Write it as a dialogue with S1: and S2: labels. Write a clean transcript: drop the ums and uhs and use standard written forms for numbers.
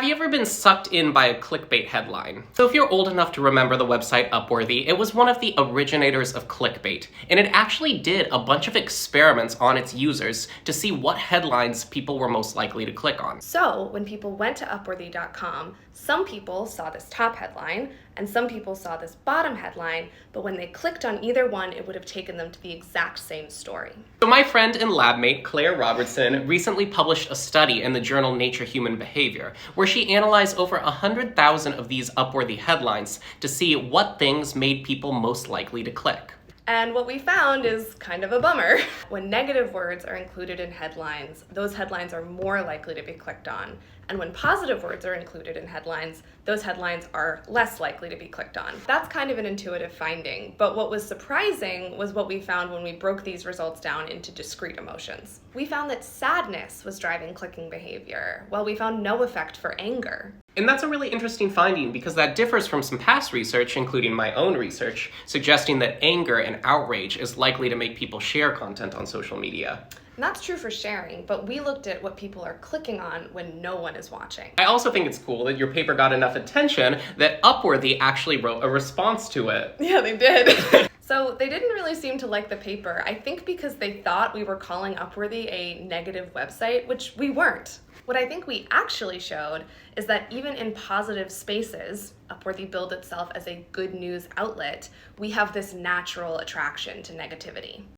S1: Have you ever been sucked in by a clickbait headline? So if you're old enough to remember the website Upworthy, it was one of the originators of clickbait, and it actually did a bunch of experiments on its users to see what headlines people were most likely to click on.
S2: So when people went to Upworthy.com, some people saw this top headline, and some people saw this bottom headline, but when they clicked on either one, it would have taken them to the exact same story.
S1: So my friend and labmate, Robertson, recently published a study in the journal Nature Human Behavior, where she analyzed over 100,000 of these Upworthy headlines to see what things made people most likely to click.
S2: And what we found is kind of a bummer. When negative words are included in headlines, those headlines are more likely to be clicked on. And when positive words are included in headlines, those headlines are less likely to be clicked on. That's kind of an intuitive finding, but what was surprising was what we found when we broke these results down into discrete emotions. We found that sadness was driving clicking behavior, while we found no effect for anger.
S1: And that's a really interesting finding because that differs from some past research, including my own research, suggesting that anger and outrage is likely to make people share content on social media.
S2: And that's true for sharing, but we looked at what people are clicking on when no one is watching.
S1: I also think it's cool that your paper got enough attention that Upworthy actually wrote a response to it.
S2: Yeah, they did. So they didn't really seem to like the paper, I think because they thought we were calling Upworthy a negative website, which we weren't. What I think we actually showed is that even in positive spaces, Upworthy billed itself as a good news outlet, we have this natural attraction to negativity.